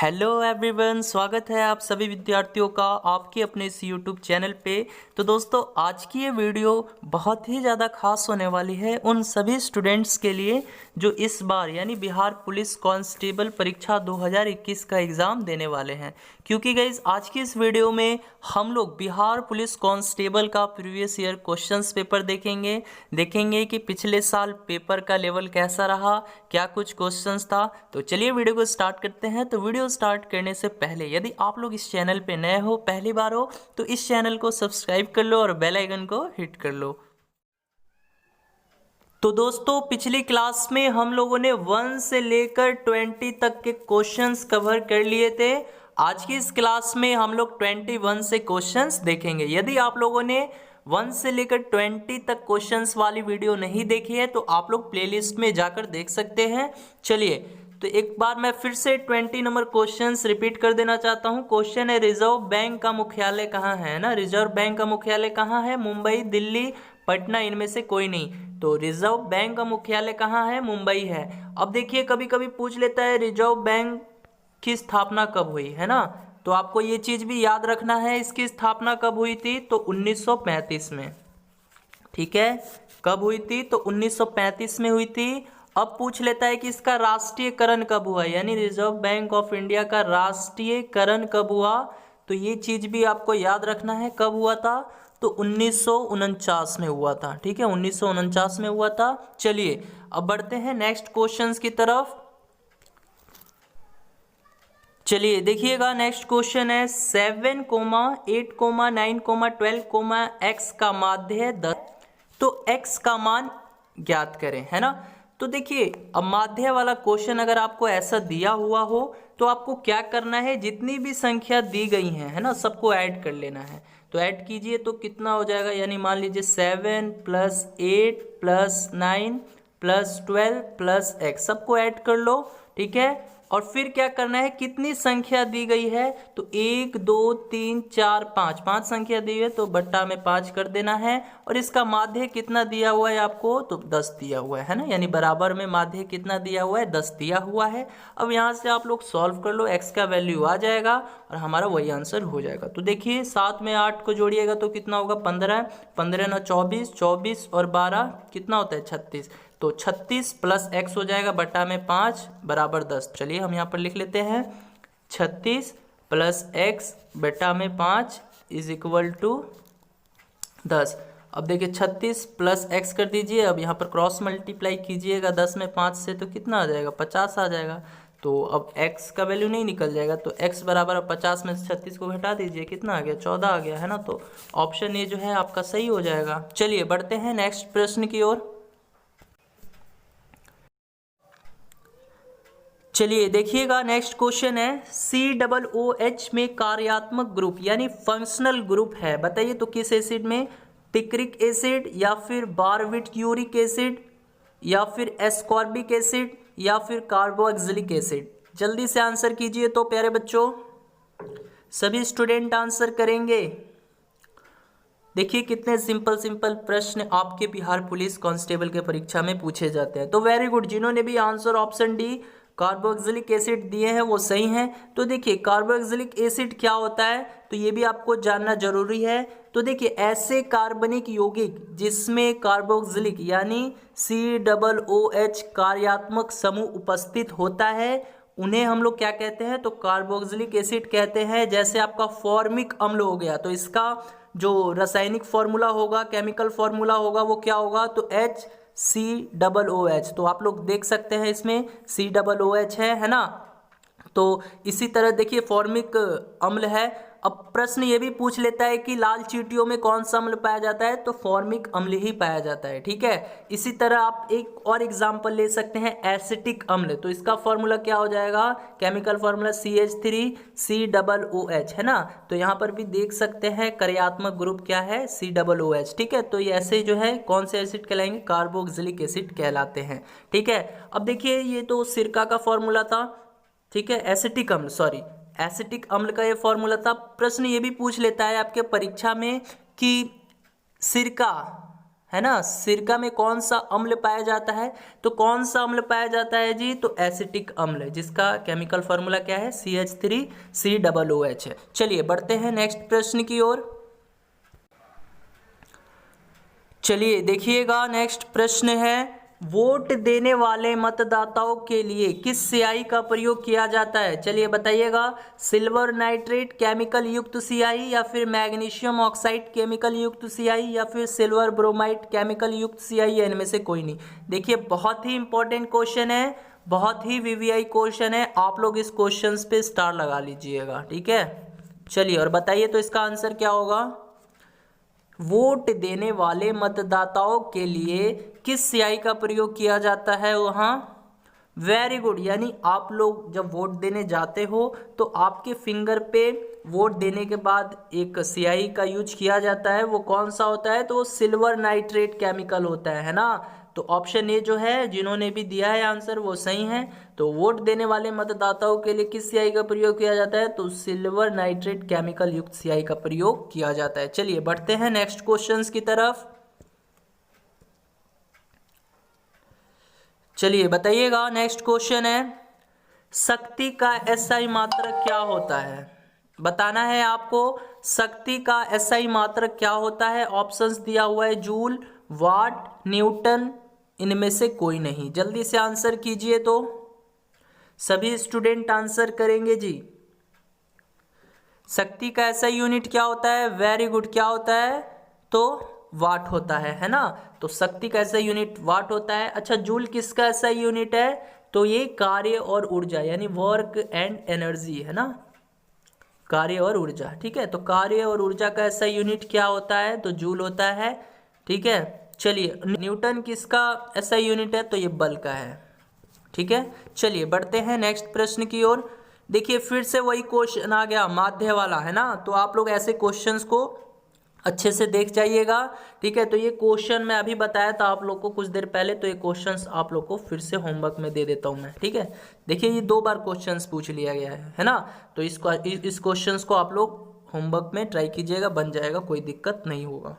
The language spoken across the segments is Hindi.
हेलो एवरीवन, स्वागत है आप सभी विद्यार्थियों का आपके अपने इस यूट्यूब चैनल पे। तो दोस्तों, आज की ये वीडियो बहुत ही ज़्यादा खास होने वाली है उन सभी स्टूडेंट्स के लिए जो इस बार यानी बिहार पुलिस कांस्टेबल परीक्षा 2021 का एग्ज़ाम देने वाले हैं। क्योंकि गाइस, आज की इस वीडियो में हम लोग बिहार पुलिस कांस्टेबल का प्रीवियस ईयर क्वेश्चंस पेपर देखेंगे कि पिछले साल पेपर का लेवल कैसा रहा, क्या कुछ क्वेश्चंस था। तो चलिए वीडियो को स्टार्ट करते हैं। तो वीडियो स्टार्ट करने से पहले यदि आप लोग इस चैनल पे नए हो, पहली बार हो, तो इस चैनल को सब्सक्राइब कर लो और बेल आइकन को हिट कर लो। तो दोस्तों, पिछली क्लास में हम लोगों ने 1 से लेकर 20 तक के क्वेश्चंस कवर कर लिए थे। आज की इस क्लास में हम लोग 21 से क्वेश्चंस देखेंगे। यदि आप लोगों ने 1 से लेकर 20 तक क्वेश्चंस वाली वीडियो नहीं देखी है तो आप लोग प्लेलिस्ट में जाकर देख सकते हैं। चलिए, तो एक बार मैं फिर से 20 नंबर क्वेश्चंस रिपीट कर देना चाहता हूं। क्वेश्चन है, रिजर्व बैंक का मुख्यालय कहाँ है ना। रिजर्व बैंक का मुख्यालय कहाँ है? मुंबई, दिल्ली, पटना, इनमें से कोई नहीं। तो रिजर्व बैंक का मुख्यालय कहाँ है? मुंबई है। अब देखिए, कभी कभी पूछ लेता है रिजर्व बैंक की स्थापना कब हुई, है ना। तो आपको ये चीज भी याद रखना है, इसकी स्थापना कब हुई थी? तो 1935 में। ठीक है, कब हुई थी? तो 1935 में हुई थी। अब पूछ लेता है कि इसका राष्ट्रीयकरण कब हुआ, यानी रिजर्व बैंक ऑफ इंडिया का राष्ट्रीयकरण कब हुआ। तो ये चीज भी आपको याद रखना है, कब हुआ था? तो 1949 में हुआ था। ठीक है, 1949 में हुआ था। चलिए, अब बढ़ते हैं नेक्स्ट क्वेश्चंस की तरफ। चलिए देखिएगा, नेक्स्ट क्वेश्चन है 7, 8, 9, 12, x का माध्य 10। तो x का मान ज्ञात करें, है ना। तो देखिए, अब माध्य वाला क्वेश्चन अगर आपको ऐसा दिया हुआ हो तो आपको क्या करना है, जितनी भी संख्या दी गई है ना, सबको ऐड कर लेना है। तो ऐड कीजिए तो कितना हो जाएगा, यानी मान लीजिए 7 + 8 + 9 + 12 + x, सबको ऐड कर लो। ठीक है, और फिर क्या करना है, कितनी संख्या दी गई है? तो 1, 2, 3, 4, 5, 5 संख्या दी है तो बट्टा में 5 कर देना है। और इसका माध्य कितना दिया हुआ है आपको? तो 10 दिया हुआ है ना, यानी बराबर में माध्य कितना दिया हुआ है? 10 दिया हुआ है। अब यहाँ से आप लोग सॉल्व कर लो, x का वैल्यू आ जाएगा और हमारा वही आंसर हो जाएगा। तो देखिए, 7 में 8 को जोड़िएगा तो कितना होगा? 15, 15 ना 24, 24 और 12 कितना होता है? 36। तो 36 + x हो जाएगा बटा में 5 बराबर 10। चलिए हम यहाँ पर लिख लेते हैं 36 + x बटा में 5 = 10। अब देखिए, 36 + x कर दीजिए। अब यहाँ पर क्रॉस मल्टीप्लाई कीजिएगा 10 में 5 से तो कितना आ जाएगा? 50 आ जाएगा। तो अब x का वैल्यू नहीं निकल जाएगा, तो x बराबर 50 में से 36 को घटा दीजिए, कितना आ गया? 14 आ गया, है ना। तो ऑप्शन ए जो है आपका सही हो जाएगा। चलिए बढ़ते हैं नेक्स्ट प्रश्न की ओर। चलिए देखिएगा, नेक्स्ट क्वेश्चन है COOH में कार्यात्मक ग्रुप यानी फंक्शनल ग्रुप है, बताइए तो किस एसिड में? पिक्रिक एसिड, या फिर बारबिट्यूरिक एसिड, या फिर एस्कॉर्बिक एसिड, या फिर कार्बोक्सिलिक एसिड। जल्दी से आंसर कीजिए तो प्यारे बच्चों, सभी स्टूडेंट आंसर करेंगे। देखिए कितने सिंपल सिंपल प्रश्न आपके बिहार पुलिस कांस्टेबल के परीक्षा में पूछे जाते हैं। तो वेरी गुड, जिन्होंने भी answer option D carboxylic acid दिए हैं वो सही हैं। तो देखिए, कार्बोक्सिलिक एसिड क्या होता है तो ये भी आपको जानना जरूरी है। तो देखिए, ऐसे कार्बनिक यौगिक जिसमें कार्बोक्सिलिक यानी COOH कार्यात्मक समूह उपस्थित होता है उन्हें हम लोग क्या कहते हैं? तो कार्बोक्सिलिक एसिड कहते हैं। जैसे आपका फॉर्मिक अम्ल हो गया, तो इसका जो रासायनिक फॉर्मूला होगा, केमिकल फॉर्मूला होगा, वो क्या होगा? तो HCOOH। तो आप लोग देख सकते हैं इसमें COOH है ना। तो इसी तरह देखिए, फॉर्मिक अम्ल है। अब प्रश्न ये भी पूछ लेता है कि लाल चींटियों में कौन सा अम्ल पाया जाता है? तो फॉर्मिक अम्ल ही पाया जाता है। ठीक है, इसी तरह आप एक और एग्जांपल ले सकते हैं, एसिटिक अम्ल। तो इसका फॉर्मूला क्या हो जाएगा? केमिकल फॉर्मूला CH3COOH है ना। तो यहाँ पर भी देख सकते हैं कार्यात्मक ग्रुप क्या है? COOH। ठीक है, तो ये ऐसे जो है कौन से एसिड कहलाएंगे? कार्बोक्सिलिक एसिड कहलाते हैं। ठीक है, अब देखिए, ये तो सिरका का फॉर्मूला था। ठीक है, एसिटिक अम्ल का ये फॉर्मूला था। प्रश्न ये भी पूछ लेता है आपके परीक्षा में कि सिरका है ना, सिरका में कौन सा अम्ल पाया जाता है, तो कौन सा अम्ल पाया जाता है जी, तो एसिटिक अम्ल, जिसका केमिकल फॉर्मूला क्या है, CH3COOH है। चलिए बढ़ते हैं नेक्स्ट प्रश्न की ओर। चलिए देखिएगा, नेक्स्ट प्रश्न है, वोट देने वाले मतदाताओं के लिए किस स्याही का प्रयोग किया जाता है। चलिए बताइएगा, सिल्वर नाइट्रेट केमिकल युक्त स्याही, या फिर मैग्नीशियम ऑक्साइड केमिकल युक्त स्याही, या फिर सिल्वर ब्रोमाइड केमिकल युक्त स्याही, या इनमें से कोई नहीं। देखिए बहुत ही इंपॉर्टेंट क्वेश्चन है, बहुत ही VVI क्वेश्चन है, आप लोग इस क्वेश्चन पे स्टार लगा लीजिएगा, ठीक है। चलिए और बताइए तो इसका आंसर क्या होगा, वोट देने वाले मतदाताओं के लिए किस स्याही का प्रयोग किया जाता है वहाँ, वेरी गुड, यानी आप लोग जब वोट देने जाते हो तो आपके फिंगर पे वोट देने के बाद एक स्याही का यूज किया जाता है, वो कौन सा होता है, तो वो सिल्वर नाइट्रेट केमिकल होता है ना। तो ऑप्शन ए जो है, जिन्होंने भी दिया है आंसर वो सही है। तो वोट देने वाले मतदाताओं के लिए किस स्याही का प्रयोग किया जाता है, तो सिल्वर नाइट्रेट केमिकल युक्त स्याही का प्रयोग किया जाता है। चलिए बढ़ते हैं नेक्स्ट क्वेश्चंस की तरफ। चलिए बताइएगा, नेक्स्ट क्वेश्चन है, शक्ति का SI मात्रक क्या होता है, बताना है आपको। शक्ति का SI मात्रक क्या होता है, ऑप्शंस दिया हुआ है, जूल, वाट, न्यूटन, इनमें से कोई नहीं। जल्दी से आंसर कीजिए, तो सभी स्टूडेंट आंसर करेंगे जी। शक्ति का SI यूनिट क्या होता है, वेरी गुड, क्या होता है, तो वाट होता है ना। तो शक्ति का SI यूनिट वाट होता है। अच्छा, जूल किसका SI यूनिट है, तो ये कार्य और ऊर्जा, यानी वर्क एंड एनर्जी है ना, कार्य और ऊर्जा, ठीक है। तो कार्य और ऊर्जा का SI यूनिट क्या होता है, तो जूल होता है, ठीक है। चलिए, न्यूटन किसका SI यूनिट है, तो ये बल का है, ठीक है। चलिए बढ़ते हैं नेक्स्ट प्रश्न की ओर। देखिए फिर से वही क्वेश्चन आ गया, माध्य वाला, है ना। तो आप लोग ऐसे क्वेश्चंस को अच्छे से देख जाइएगा, ठीक है। तो ये क्वेश्चन मैं अभी बताया था आप लोग को कुछ देर पहले, तो ये क्वेश्चंस आप लोग को फिर से होमवर्क में दे देता हूँ मैं, ठीक है। देखिए ये 2 बार क्वेश्चंस पूछ लिया गया है ना। तो इस क्वेश्चंस को आप लोग होमवर्क में ट्राई कीजिएगा, बन जाएगा, कोई दिक्कत नहीं होगा।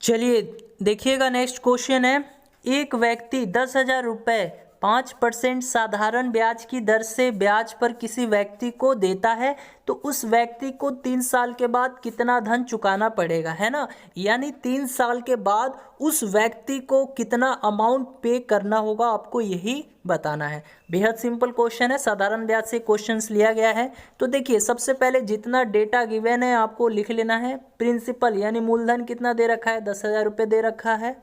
चलिए देखिएगा, नेक्स्ट क्वेश्चन है, एक व्यक्ति 10,000 रुपये 5% साधारण ब्याज की दर से ब्याज पर किसी व्यक्ति को देता है, तो उस व्यक्ति को 3 साल के बाद कितना धन चुकाना पड़ेगा, है ना। यानी 3 साल के बाद उस व्यक्ति को कितना अमाउंट पे करना होगा, आपको यही बताना है। बेहद सिंपल क्वेश्चन है, साधारण ब्याज से क्वेश्चंस लिया गया है। तो देखिए सबसे पहले जितना डेटा गिवन है आपको लिख लेना है। प्रिंसिपल यानी मूलधन कितना दे रखा है, 10,000 रुपये दे रखा है।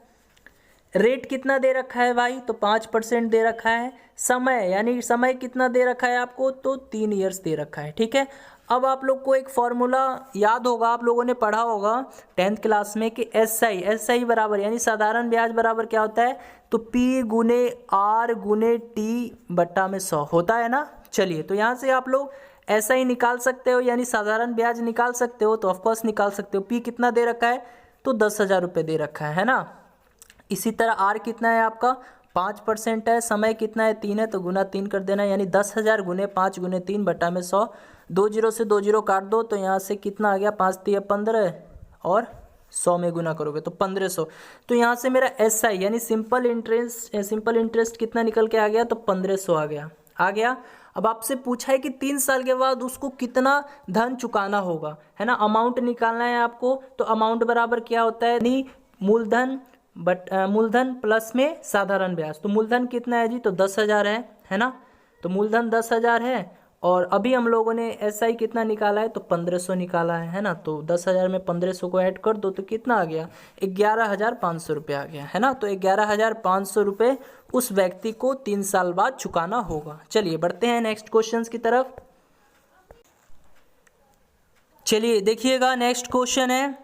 रेट कितना दे रखा है भाई, तो 5% दे रखा है। समय यानी समय कितना दे रखा है आपको, तो 3 ईयर्स दे रखा है, ठीक है। अब आप लोग को एक फॉर्मूला याद होगा, आप लोगों ने पढ़ा होगा 10th क्लास में कि SI बराबर यानी साधारण ब्याज बराबर क्या होता है, तो P गुने R गुने T बट्टा में 100 होता है ना। चलिए तो यहाँ से आप लोग SI निकाल सकते हो, यानी साधारण ब्याज निकाल सकते हो, तो ऑफकोर्स निकाल सकते हो। P कितना दे रखा है, तो 10,000 रुपये दे रखा है ना। इसी तरह R कितना है आपका, 5% है। समय कितना है, 3 है, तो गुना 3 कर देना, यानी 10,000 गुने 5 गुने 3 बटा में 100। 2 जीरो से 2 जीरो काट दो, तो यहाँ से कितना आ गया, 5 3 15 और 100 में गुना करोगे तो 1500। तो यहाँ से मेरा SI यानी सिंपल इंटरेस्ट कितना निकल के आ गया, तो 1500 आ गया। अब आपसे पूछा है कि 3 साल के बाद उसको कितना धन चुकाना होगा, है ना। अमाउंट निकालना है आपको, तो अमाउंट बराबर क्या होता है, यानी मूलधन प्लस में साधारण ब्याज। तो मूलधन कितना है जी, तो 10,000 है ना। तो मूलधन 10,000 है, और अभी हम लोगों ने SI कितना निकाला है, तो 1500 निकाला है ना। तो 10,000 में 1500 को ऐड कर दो, तो कितना आ गया, 11,500 रुपये आ गया, है ना। तो 11,500 रुपये उस व्यक्ति को 3 साल बाद चुकाना होगा। चलिए बढ़ते हैं नेक्स्ट क्वेश्चन की तरफ। चलिए देखिएगा, नेक्स्ट क्वेश्चन है,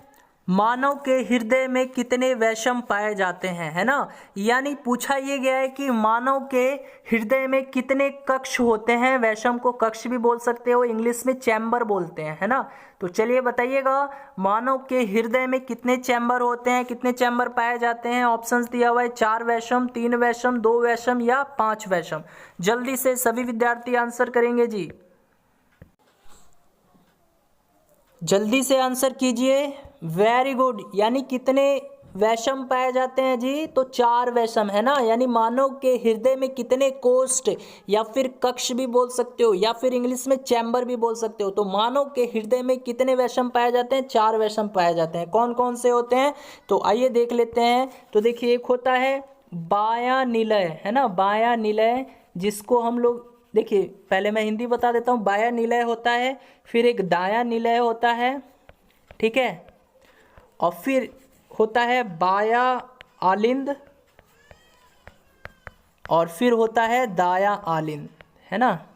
मानव के हृदय में कितने वैषम पाए जाते हैं, है ना। यानी पूछा ये गया है कि मानव के हृदय में कितने कक्ष होते हैं। वैषम को कक्ष भी बोल सकते हो, इंग्लिश में चैम्बर बोलते हैं, है ना। तो चलिए बताइएगा, मानव के हृदय में कितने चैम्बर होते हैं, कितने चैम्बर पाए जाते हैं। ऑप्शंस दिया हुआ है, 4 वैषम, 3 वैषम, 2 वैषम या 5 वैषम। जल्दी से सभी विद्यार्थी आंसर करेंगे जी, जल्दी से आंसर कीजिए, वेरी गुड। यानी कितने वैषम पाए जाते हैं जी? तो 4 वैषम, है ना। यानी मानव के हृदय में कितने कोष्ठ या फिर कक्ष भी बोल सकते हो, या फिर इंग्लिश में चैम्बर भी बोल सकते हो। तो मानव के हृदय में कितने वैषम पाए जाते हैं? 4 वैषम पाए जाते हैं। कौन कौन से होते हैं? तो आइए देख लेते हैं। तो देखिए, एक होता है बायां निलय, है ना, बायां निलय, जिसको हम लोग, देखिए पहले मैं हिंदी बता देता हूँ। बायां निलय होता है, फिर एक दायां निलय होता है, ठीक है, और फिर होता है बाया आलिंद, और फिर होता है दाया आलिंद, है ना,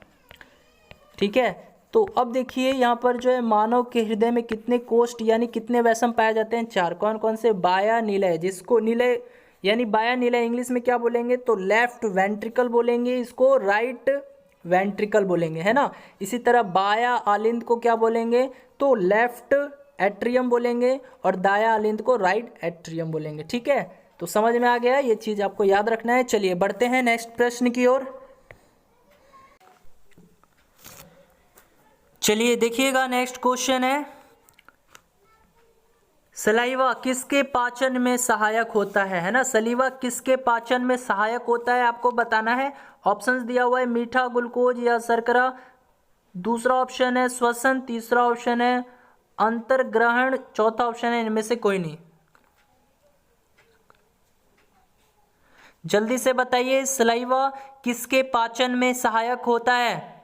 ठीक है। तो अब देखिए यहाँ पर जो है मानव के हृदय में कितने कोष्ठ यानी कितने वैषम पाए जाते हैं? 4। कौन कौन से? बाया निलय, जिसको निलय यानी बाया निलय इंग्लिश में क्या बोलेंगे? तो लेफ्ट वेंट्रिकल बोलेंगे, इसको राइट वेंट्रिकल बोलेंगे, है ना। इसी तरह बाया आलिंद को क्या बोलेंगे? तो लेफ्ट एट्रियम बोलेंगे, और दाया आलिंद को राइट एट्रियम बोलेंगे, ठीक है। तो समझ में आ गया, ये चीज आपको याद रखना है। चलिए बढ़ते हैं नेक्स्ट प्रश्न की ओर। चलिए देखिएगा, नेक्स्ट क्वेश्चन है, सलाइवा किसके पाचन में सहायक होता है ना। सलीवा किसके पाचन में सहायक होता है, आपको बताना है। ऑप्शंस दिया हुआ है, मीठा, ग्लूकोज या शर्करा। दूसरा ऑप्शन है श्वसन, तीसरा ऑप्शन है अंतर्ग्रहण, चौथा ऑप्शन है इनमें से कोई नहीं। जल्दी से बताइए, सलाइवा किसके पाचन में सहायक होता है?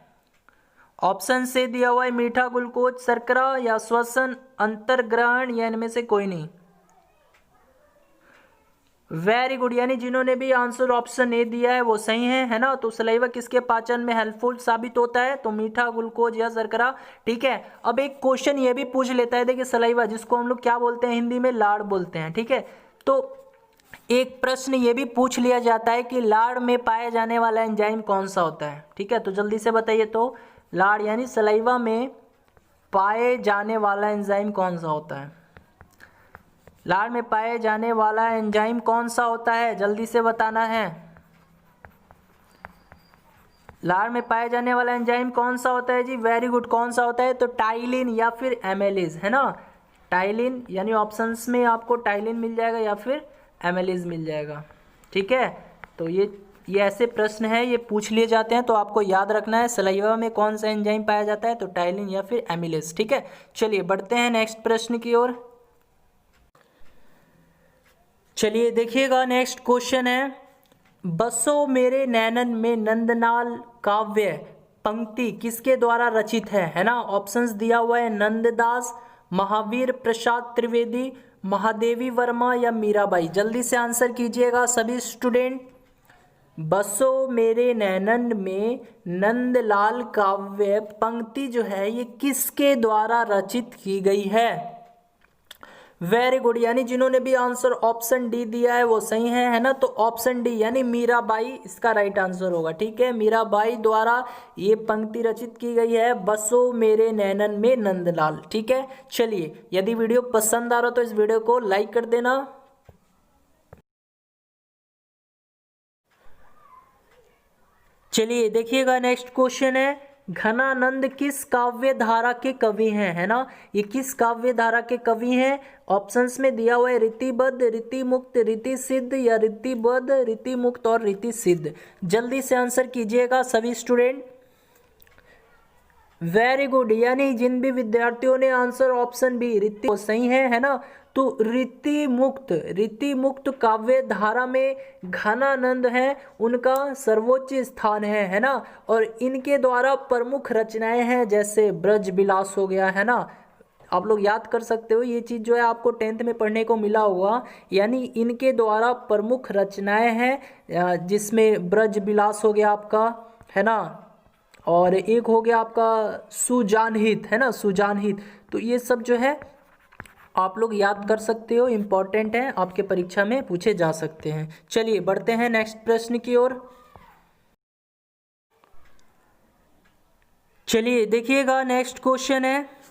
ऑप्शन से दिया हुआ है मीठा, ग्लूकोज, शर्करा या श्वसन, अंतर्ग्रहण या इनमें से कोई नहीं। Very good. यानी जिन्होंने भी आंसर ऑप्शन ए दिया है वो सही है ना। तो सलाइवा किसके पाचन में हेल्पफुल साबित होता है? तो मीठा, ग्लूकोज या शर्करा, ठीक है। अब एक क्वेश्चन ये भी पूछ लेता है, देखिए सलाइवा जिसको हम लोग क्या बोलते हैं हिंदी में? लाड़ बोलते हैं, ठीक है। तो एक प्रश्न ये भी पूछ लिया जाता है कि लाड़ में पाया जाने वाला एंजाइम कौन सा होता है, ठीक है। तो जल्दी से बताइए, तो लाड़ यानी सलाइवा में पाए जाने वाला एंजाइम कौन सा होता है? लाड़ में पाए जाने वाला एंजाइम कौन सा होता है? जल्दी से बताना है। लाड़ में पाए जाने वाला एंजाइम कौन सा होता है जी? Very good. कौन सा होता है? तो टाइलिन या फिर एमेलिज, है ना। टाइलिन यानी ऑप्शंस में आपको टाइलिन मिल जाएगा या फिर एमेलिज मिल जाएगा, ठीक है। तो ये ऐसे प्रश्न है, ये पूछ लिए जाते हैं, तो आपको याद रखना है सलाइवा में कौन सा एंजाइम पाया जाता है? तो टाइलिन या फिर एमिलेज, ठीक है। चलिए बढ़ते हैं नेक्स्ट प्रश्न की ओर। चलिए देखिएगा, नेक्स्ट क्वेश्चन है, बसो मेरे नैनन में नंदलाल काव्य पंक्ति किसके द्वारा रचित है ना। ऑप्शंस दिया हुआ है नंददास, महावीर प्रसाद त्रिवेदी, महादेवी वर्मा या मीराबाई। जल्दी से आंसर कीजिएगा सभी स्टूडेंट। बसो मेरे नैनन में नंदलाल काव्य पंक्ति जो है ये किसके द्वारा रचित की गई है? Very good. यानी जिन्होंने भी आंसर ऑप्शन डी दिया है वो सही है ना। तो ऑप्शन डी यानी मीराबाई इसका राइट आंसर होगा, ठीक है। मीराबाई द्वारा ये पंक्ति रचित की गई है, बसो मेरे नैनन में नंदलाल, ठीक है। चलिए, यदि वीडियो पसंद आ रहा हो तो इस वीडियो को लाइक कर देना। चलिए देखिएगा, नेक्स्ट क्वेश्चन है, घनानंद किस काव्य धारा के कवि हैं, है ना। ये किस काव्य धारा के कवि हैं? ऑप्शंस में दिया हुआ है रीतिबद्ध, रीतिमुक्त, रीति सिद्ध या रीतिबद्ध, रीतिमुक्त और रीति सिद्ध। जल्दी से आंसर कीजिएगा सभी स्टूडेंट। Very good. यानी जिन भी विद्यार्थियों ने आंसर ऑप्शन बी रीति वो सही है ना। तो रीतिमुक्त काव्य धारा में घनानंद है, उनका सर्वोच्च स्थान है ना। और इनके द्वारा प्रमुख रचनाएं हैं जैसे ब्रज विलास हो गया, है ना। आप लोग याद कर सकते हो, ये चीज़ जो है आपको 10th में पढ़ने को मिला होगा। यानी इनके द्वारा प्रमुख रचनाएं हैं जिसमें ब्रज विलास हो गया आपका, है ना, और एक हो गया आपका सुजानहित, है ना, सुजानहित। तो ये सब जो है आप लोग याद कर सकते हो, इम्पॉर्टेंट है, आपके परीक्षा में पूछे जा सकते हैं। चलिए बढ़ते हैं नेक्स्ट प्रश्न की ओर। चलिए देखिएगा, नेक्स्ट क्वेश्चन है,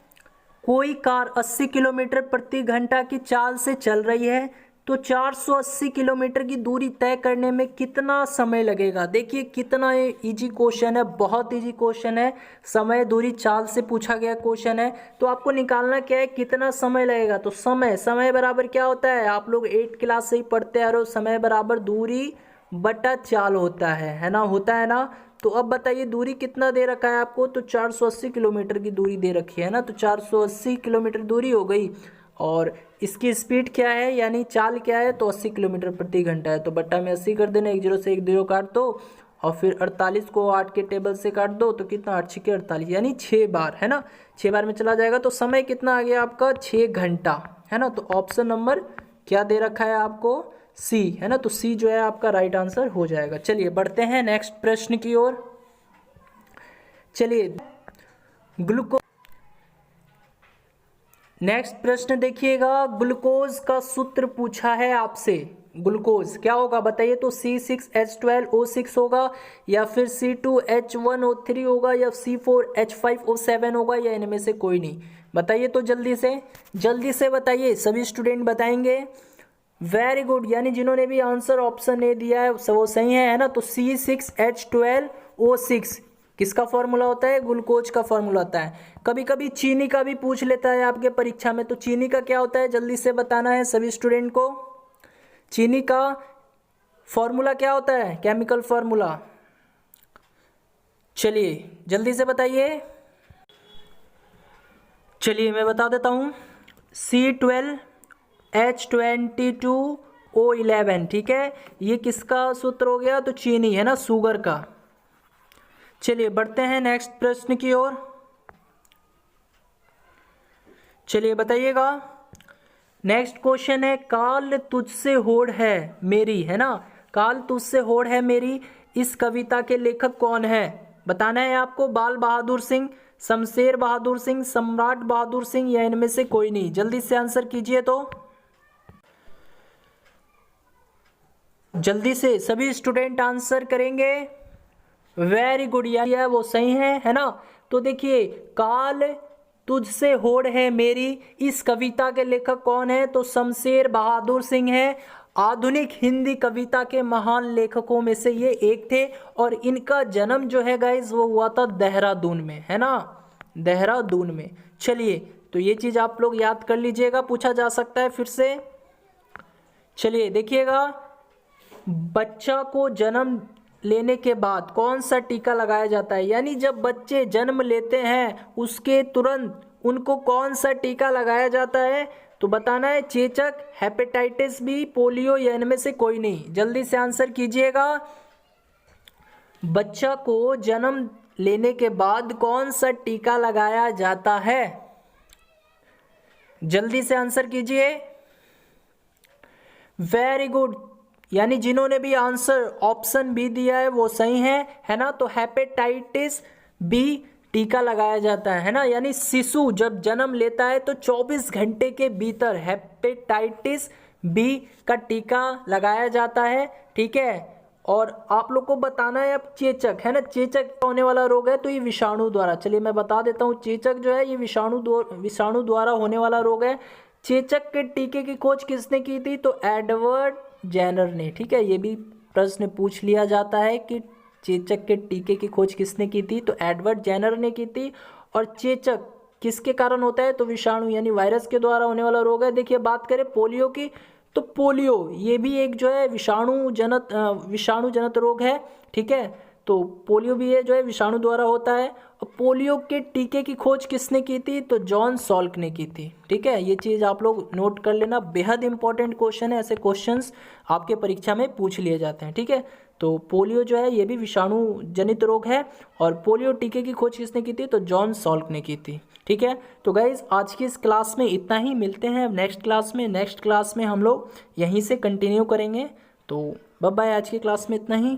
कोई कार 80 किलोमीटर प्रति घंटा की चाल से चल रही है, तो 480 किलोमीटर की दूरी तय करने में कितना समय लगेगा। देखिए कितना इजी क्वेश्चन है, बहुत इजी क्वेश्चन है, समय दूरी चाल से पूछा गया क्वेश्चन है। तो आपको निकालना क्या है, कितना समय लगेगा। तो समय बराबर क्या होता है, आप लोग 8 क्लास से ही पढ़ते आ रहे हो, समय बराबर दूरी बटा चाल होता है ना, होता है ना। तो अब बताइए दूरी कितना दे रखा है आपको, तो 480 किलोमीटर की दूरी दे रखी है ना, तो 480 किलोमीटर दूरी हो गई। और इसकी स्पीड क्या है, यानी चाल क्या है, तो 80 किलोमीटर प्रति घंटा है। तो बट्टा में 80 कर देना, 1 0 से 1 0 काट दो, और फिर 48 को 8 के टेबल से काट दो, तो कितना 8 6 48, यानी 6 बार है ना, 6 बार में चला जाएगा। तो समय कितना आ गया आपका, 6 घंटा है ना। तो ऑप्शन नंबर क्या दे रखा है आपको, सी है ना। तो सी जो है आपका राइट आंसर हो जाएगा। चलिए बढ़ते हैं नेक्स्ट प्रश्न की ओर। चलिए नेक्स्ट प्रश्न देखिएगा, ग्लूकोज का सूत्र पूछा है आपसे। ग्लूकोज क्या होगा बताइए, तो C6H12O6 होगा, या फिर C2H1O3 होगा, या C4H5O7 होगा, या इनमें से कोई नहीं। बताइए तो जल्दी से बताइए, सभी स्टूडेंट बताएंगे। वेरी गुड, यानी जिन्होंने भी आंसर ऑप्शन ए दिया है वो सही है ना। तो C6H12O6 किसका फॉर्मूला होता है, ग्लूकोज का फॉर्मूला होता है। कभी कभी चीनी का भी पूछ लेता है आपके परीक्षा में, तो चीनी का क्या होता है जल्दी से बताना है सभी स्टूडेंट को। चीनी का फॉर्मूला क्या होता है, केमिकल फॉर्मूला, चलिए जल्दी से बताइए। चलिए मैं बता देता हूं, C12H22O11, ठीक है, ये किसका सूत्र हो गया, तो चीनी है ना, शुगर का। चलिए बढ़ते हैं नेक्स्ट प्रश्न की ओर। चलिए बताइएगा, नेक्स्ट क्वेश्चन है, काल तुझसे होड़ है मेरी, है ना, काल तुझसे होड़ है मेरी, इस कविता के लेखक कौन है। बताना है आपको, बाल बहादुर सिंह, शमशेर बहादुर सिंह, सम्राट बहादुर सिंह, या इनमें से कोई नहीं। जल्दी से आंसर कीजिए, तो जल्दी से सभी स्टूडेंट आंसर करेंगे। वेरी गुड, यार वो सही है ना। तो देखिए, काल तुझसे होड़ है मेरी, इस कविता के लेखक कौन है, तो शमशेर बहादुर सिंह है। आधुनिक हिंदी कविता के महान लेखकों में से ये एक थे, और इनका जन्म जो है गाइस वो हुआ था देहरादून में, है ना, देहरादून में। चलिए तो ये चीज आप लोग याद कर लीजिएगा, पूछा जा सकता है फिर से। चलिए देखिएगा, बच्चा को जन्म लेने के बाद कौन सा टीका लगाया जाता है, यानी जब बच्चे जन्म लेते हैं उसके तुरंत उनको कौन सा टीका लगाया जाता है। तो बताना है, चेचक, हेपेटाइटिस बी, पोलियो, या इनमें से कोई नहीं। जल्दी से आंसर कीजिएगा। बच्चा को जन्म लेने के बाद कौन सा टीका लगाया जाता है, जल्दी से आंसर कीजिए। वेरी गुड, यानी जिन्होंने भी आंसर ऑप्शन बी दिया है वो सही है ना। तो हेपेटाइटिस बी टीका लगाया जाता है ना, यानी शिशु जब जन्म लेता है तो 24 घंटे के भीतर हेपेटाइटिस बी का टीका लगाया जाता है, ठीक है। और आप लोग को बताना है अब चेचक, है ना, चेचक होने वाला रोग है तो ये विषाणु द्वारा, चलिए मैं बता देता हूँ, चेचक जो है ये विषाणु द्वारा होने वाला रोग है। चेचक के टीके की खोज किसने की थी, तो एडवर्ड जेनर ने, ठीक है। ये भी प्रश्न पूछ लिया जाता है कि चेचक के टीके की खोज किसने की थी, तो एडवर्ड जेनर ने की थी। और चेचक किसके कारण होता है, तो विषाणु यानी वायरस के द्वारा होने वाला रोग है। देखिए बात करें पोलियो की, तो पोलियो ये भी एक जो है विषाणु जनित रोग है, ठीक है। तो पोलियो भी है जो है विषाणु द्वारा होता है। और पोलियो के टीके की खोज किसने की थी, तो जॉन सॉल्क ने की थी, ठीक है। ये चीज़ आप लोग नोट कर लेना, बेहद इंपॉर्टेंट क्वेश्चन है, ऐसे क्वेश्चंस आपके परीक्षा में पूछ लिए जाते हैं, ठीक है। तो पोलियो जो है ये भी विषाणु जनित रोग है, और पोलियो टीके की खोज किसने की थी, तो जॉन सॉल्क ने की थी, ठीक है। तो गाइज आज की इस क्लास में इतना ही, मिलते हैं नेक्स्ट क्लास में हम लोग यहीं से कंटिन्यू करेंगे। तो बाय बाय, आज की क्लास में इतना ही।